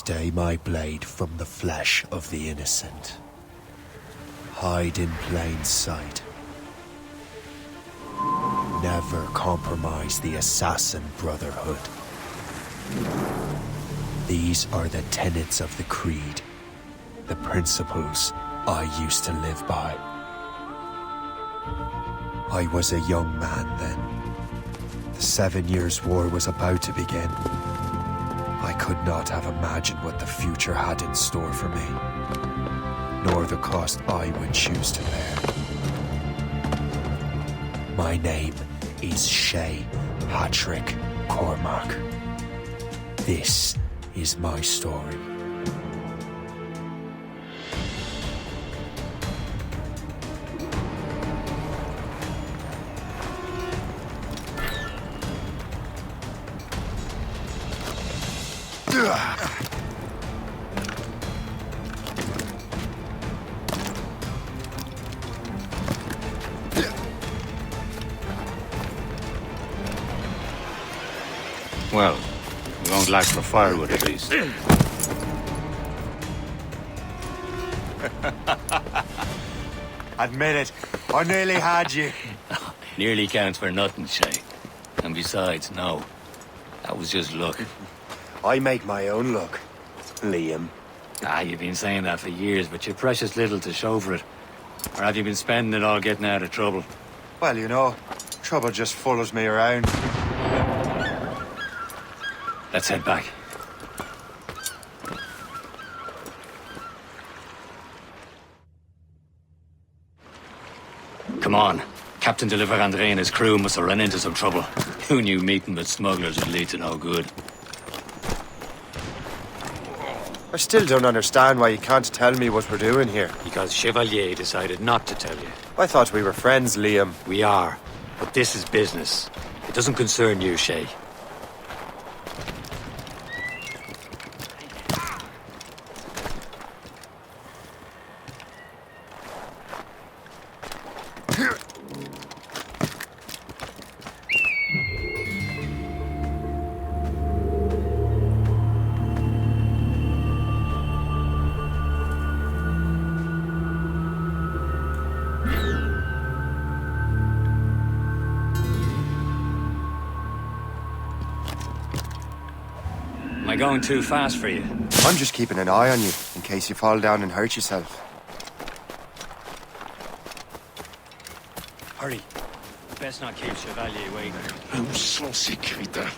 Stay my blade from the flesh of the innocent. Hide in plain sight. Never compromise the assassin brotherhood. These are the tenets of the creed, the principles I used to live by. I was a young man then. The 7 Years' War was about to begin. I could not have imagined what the future had in store for me, nor the cost I would choose to bear. My name is Shay Patrick Cormac. This is my story. Well, we won't lack for firewood at least. Admit it, I nearly had you. Nearly counts for nothing, Shay. And besides, no. That was just luck. I make my own luck, Liam. You've been saying that for years, but you've precious little to show for it. Or have you been spending it all getting out of trouble? Well, you know, trouble just follows me around. Let's head back. Come on. Captain de Andre and his crew must have run into some trouble. Who knew meeting with smugglers would lead to no good? I still don't understand why you can't tell me what we're doing here. Because Chevalier decided not to tell you. I thought we were friends, Liam. We are. But this is business. It doesn't concern you, Shay. Am I going too fast for you? I'm just keeping an eye on you, in case you fall down and hurt yourself. Hurry. Best not keep Chevalier waiting. Où sont ces crétins?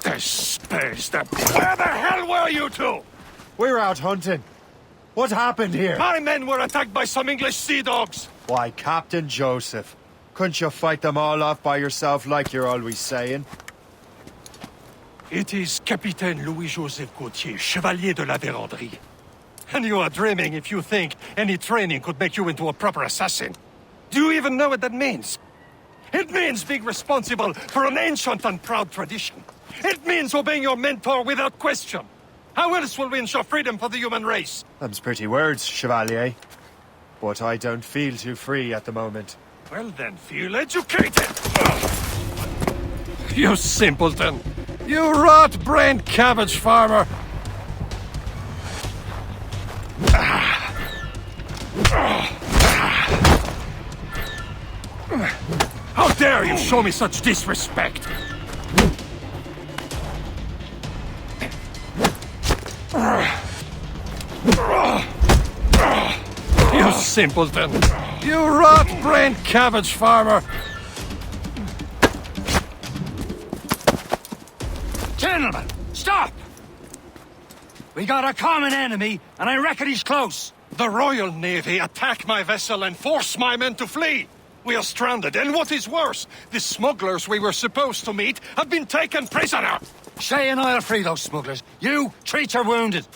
Espèce de... Where the hell were you two? We're out hunting. What happened here? My men were attacked by some English sea dogs. Why, Captain Joseph. Couldn't you fight them all off by yourself like you're always saying? It is Capitaine Louis-Joseph Gauthier, Chevalier de la Vérendrye. And you are dreaming if you think any training could make you into a proper assassin. Do you even know what that means? It means being responsible for an ancient and proud tradition. It means obeying your mentor without question. How else will we ensure freedom for the human race? Them's pretty words, Chevalier. But I don't feel too free at the moment. Well then, feel educated! You simpleton! You rot-brained cabbage farmer! How dare you show me such disrespect! You simpleton! You rot-brained cabbage farmer! Gentlemen, stop! We got a common enemy, and I reckon he's close. The Royal Navy attack my vessel and force my men to flee! We are stranded, and what is worse, the smugglers we were supposed to meet have been taken prisoner! Shay and I'll free those smugglers. You, treat your wounded.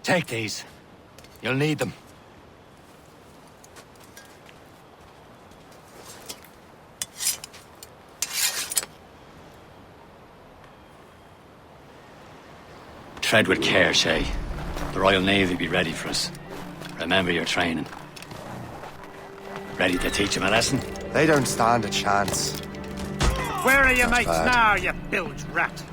Take these. You'll need them. Tread with care, Shay. The Royal Navy be ready for us. Remember your training. Ready to teach him a lesson? They don't stand a chance. Where are your mates now, you bilge rat?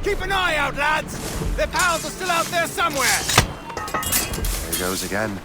Keep an eye out, lads! Their pals are still out there somewhere! There he goes again.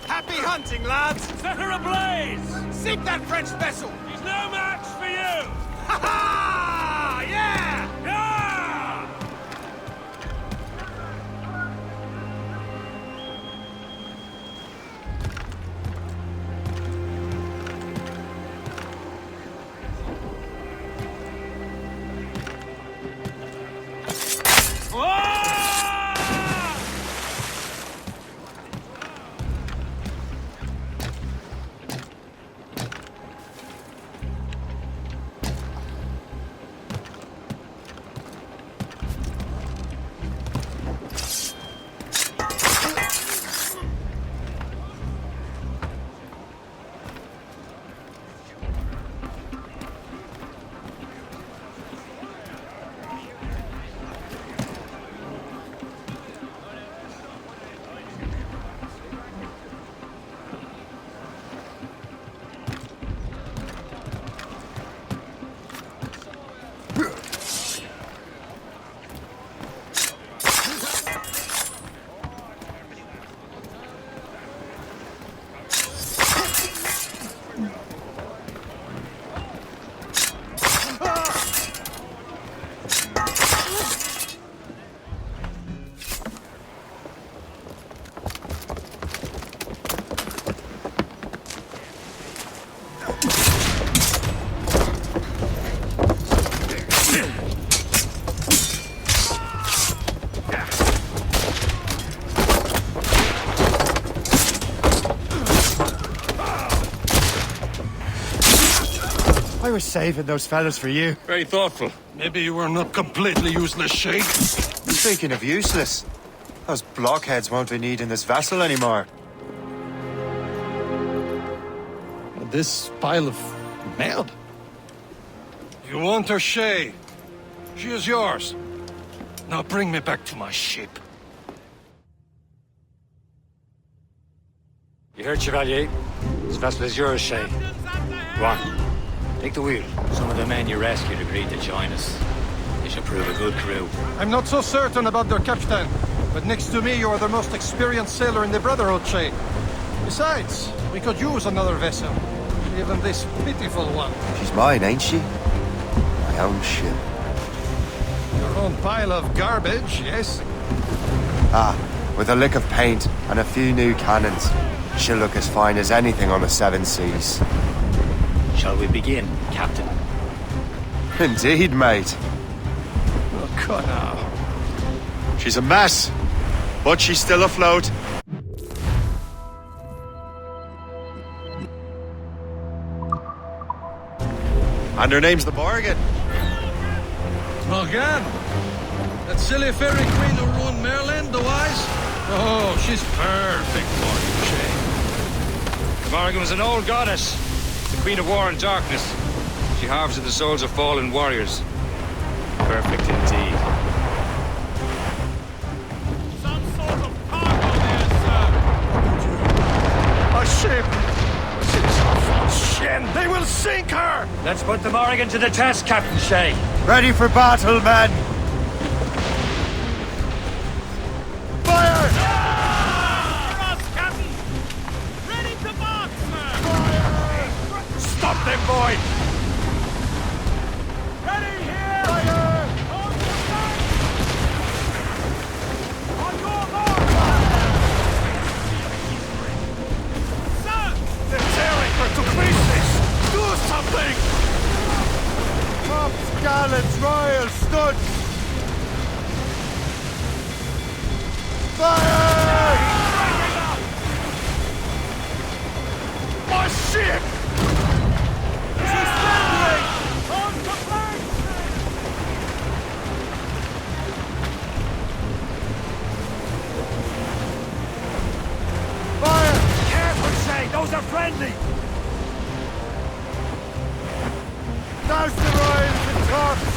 Happy hunting, lads! Set her ablaze! Sink that French vessel! He's no match for you! Ha ha! Yeah! Ah! I was saving those fellas for you. Very thoughtful. Maybe you were not completely useless, Sheikh. Speaking of useless, those blockheads won't be needing this vessel anymore. This pile of merde? You want her, Shay? She is yours. Now bring me back to my ship. You heard, Chevalier? This vessel is yours, Shay. Go on. Take the wheel. Some of the men you rescued agreed to join us. They should prove a good crew. I'm not so certain about their captain, but next to me you are the most experienced sailor in the Brotherhood, Shay. Besides, we could use another vessel. Even this pitiful one. She's mine, ain't she? My own ship. Your own pile of garbage, yes? Ah, with a lick of paint and a few new cannons, she'll look as fine as anything on the seven seas. Shall we begin, Captain? Indeed, mate. Oh, God, now. She's a mess, but she's still afloat. And her name's the Morgan. Morgan? That silly fairy queen who ruined Maryland, the wise? Oh, she's perfect for you, Shay. The Morrigan was an old goddess, the queen of war and darkness. She harvested the souls of fallen warriors. Perfect indeed. Some sort of cargo there, sir. A ship! She's off Shen! They will sink her! Let's put the Morrigan to the test, Captain Shay. Ready for battle, men! Fire! For us, Captain. Ready to march, sir. Stop them, boy! Ready here. Fire. On the flank. On your mark. Sir. They're tearing her to pieces! Do something! Tops, gallants, royal studs! Fire! My ship! She's standing. On the flank. Fire! Careful, Shay! Those are friendly! Douse the royals and tops!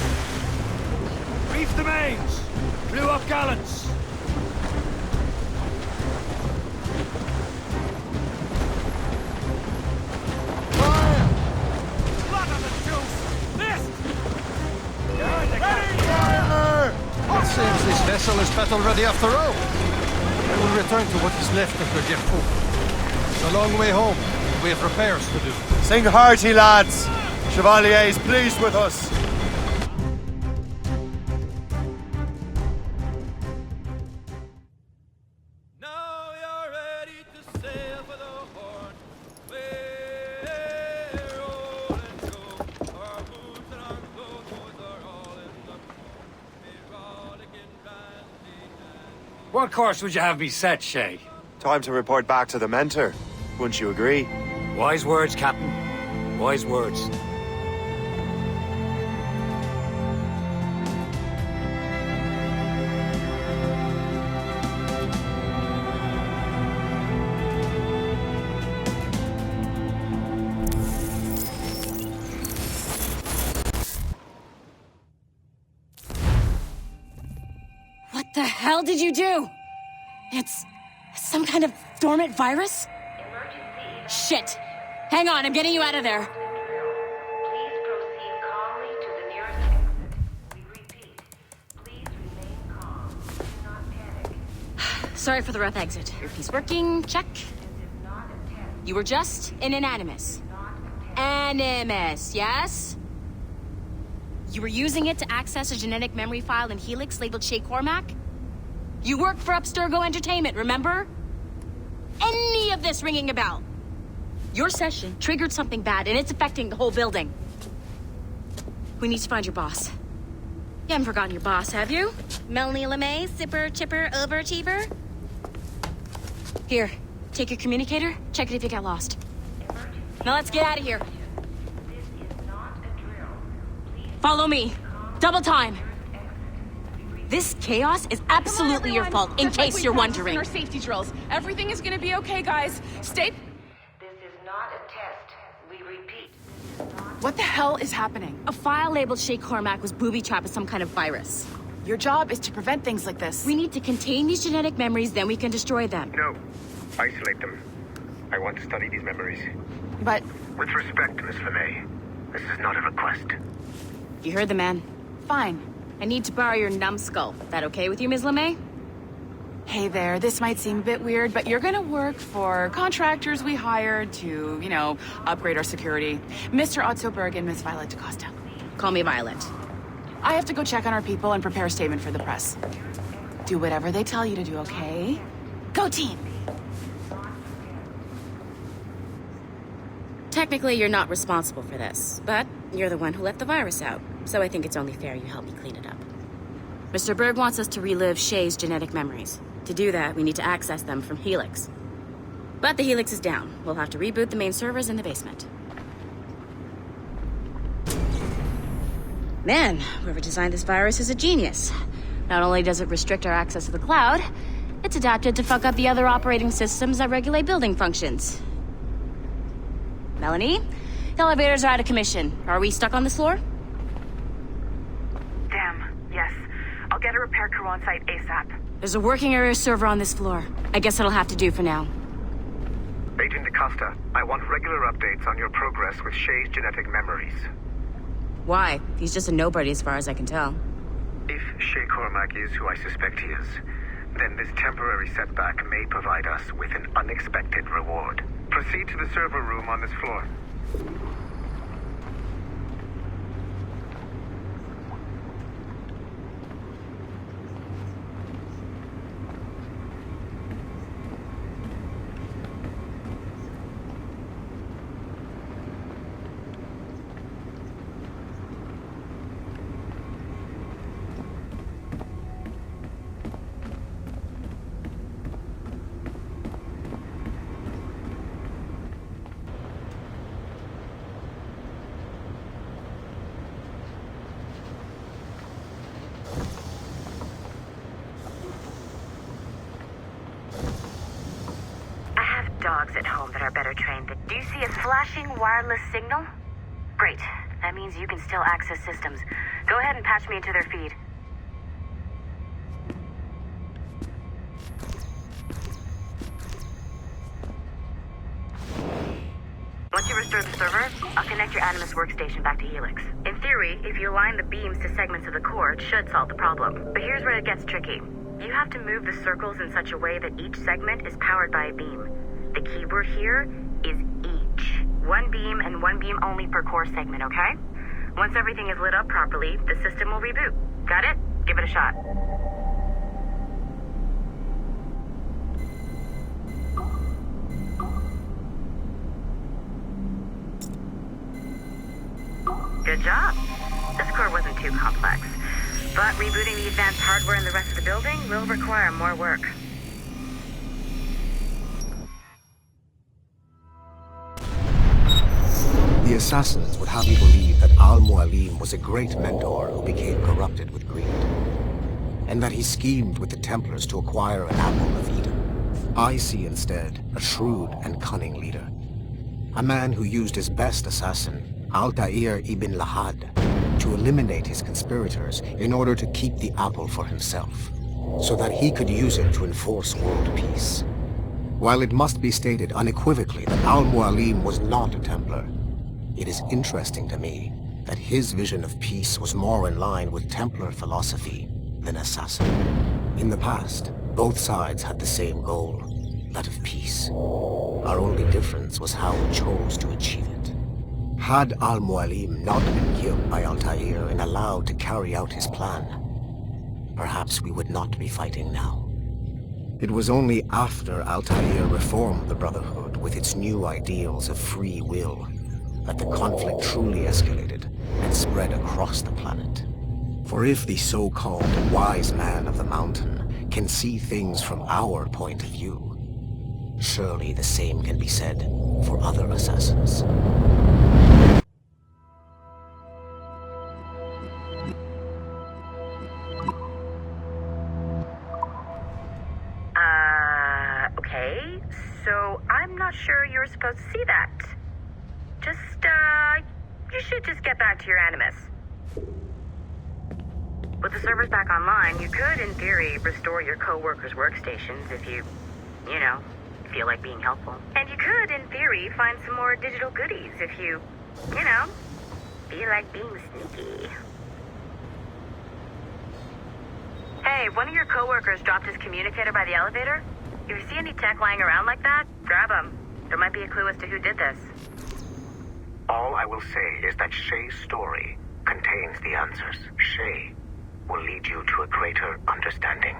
Reef the mains. Blew up gallants. Fire! Blood on the juice. Missed. Fire! It seems this vessel is battle ready after all. I will return to what is left of the Gerfu. It's a long way home. We have repairs to do. Sing hearty, lads! Chevalier is pleased with us. Now you're ready to sail for the Horn. We're rolling through. Our boots and our clothes are all in the rollicking randy. What course would you have me set, Shay? Time to report back to the mentor. Wouldn't you agree? Wise words, Captain. Wise words. What the hell did you do? It's some kind of dormant virus? Shit! Hang on, I'm getting you out of there. Please proceed calmly to the nearest exit. We repeat, please remain calm. Do not panic. Sorry for the rough exit. Earpiece working, check. This is not a test. You were just in an animus. Not a test. Animus, yes? You were using it to access a genetic memory file in Helix labeled Shay Cormac? You worked for Upsturgo Entertainment, remember? Any of this ringing a bell? Your session triggered something bad, and it's affecting the whole building. We need to find your boss. You haven't forgotten your boss, have you? Melanie LeMay, sipper, chipper, overachiever? Here, take your communicator, check it if you get lost. Now let's get out of here. This is not a drill. Please Follow me. Double time. This chaos is absolutely your fault, in case you're wondering. Our safety drills. Everything is gonna be okay, guys. Stay. This is not a test. We repeat. What the hell is happening? A file labeled Shay Cormac was booby-trapped with some kind of virus. Your job is to prevent things like this. We need to contain these genetic memories, then we can destroy them. No. Isolate them. I want to study these memories. But With respect, Miss LeMay, this is not a request. You heard the man. fine. I need to borrow your numbskull. That okay with you, Ms. LeMay? Hey there, this might seem a bit weird, but you're gonna work for contractors we hired to, upgrade our security. Mr. Otto Berg and Miss Violet DaCosta. Call me Violet. I have to go check on our people and prepare a statement for the press. Do whatever they tell you to do, okay? Go team! Technically, you're not responsible for this, but you're the one who let the virus out, so I think it's only fair you help me clean it up. Mr. Berg wants us to relive Shay's genetic memories. To do that, we need to access them from Helix. But the Helix is down. We'll have to reboot the main servers in the basement. Man, whoever designed this virus is a genius. Not only does it restrict our access to the cloud, it's adapted to fuck up the other operating systems that regulate building functions. Melanie? The elevators are out of commission. Are we stuck on this floor? Damn, yes. I'll get a repair crew on site ASAP. There's a working area server on this floor. I guess that'll have to do for now. Agent DaCosta, I want regular updates on your progress with Shay's genetic memories. Why? He's just a nobody as far as I can tell. If Shay Cormac is who I suspect he is, then this temporary setback may provide us with an unexpected reward. Proceed to the server room on this floor. Dogs at home that are better trained. Do you see a flashing wireless signal? Great. That means you can still access systems. Go ahead and patch me into their feed. Once you restore the server, I'll connect your Animus workstation back to Helix. In theory, if you align the beams to segments of the core, it should solve the problem. But here's where it gets tricky. You have to move the circles in such a way that each segment is powered by a beam. The keyword here is each. One beam and one beam only per core segment, okay? Once everything is lit up properly, the system will reboot. Got it? Give it a shot. Good job. This core wasn't too complex. But rebooting the advanced hardware in the rest of the building will require more work. The assassins would have you believe that Al-Mualim was a great mentor who became corrupted with greed, and that he schemed with the Templars to acquire an apple of Eden. I see instead a shrewd and cunning leader, a man who used his best assassin, Altair ibn Lahad, to eliminate his conspirators in order to keep the apple for himself, so that he could use it to enforce world peace. While it must be stated unequivocally that Al-Mualim was not a Templar, it is interesting to me that his vision of peace was more in line with Templar philosophy than assassin. In the past, both sides had the same goal, that of peace. Our only difference was how we chose to achieve it. Had Al-Mualim not been killed by Altair and allowed to carry out his plan, perhaps we would not be fighting now. It was only after Altair reformed the Brotherhood with its new ideals of free will that the conflict truly escalated and spread across the planet. For if the so-called wise man of the mountain can see things from our point of view, surely the same can be said for other assassins. Okay, so I'm not sure you were supposed to see that. You should just get back to your Animus. With the servers back online, you could, in theory, restore your co-workers' workstations if you feel like being helpful. And you could, in theory, find some more digital goodies if you feel like being sneaky. Hey, one of your co-workers dropped his communicator by the elevator. If you see any tech lying around like that, grab them. There might be a clue as to who did this. All I will say is that Shay's story contains the answers. Shay will lead you to a greater understanding.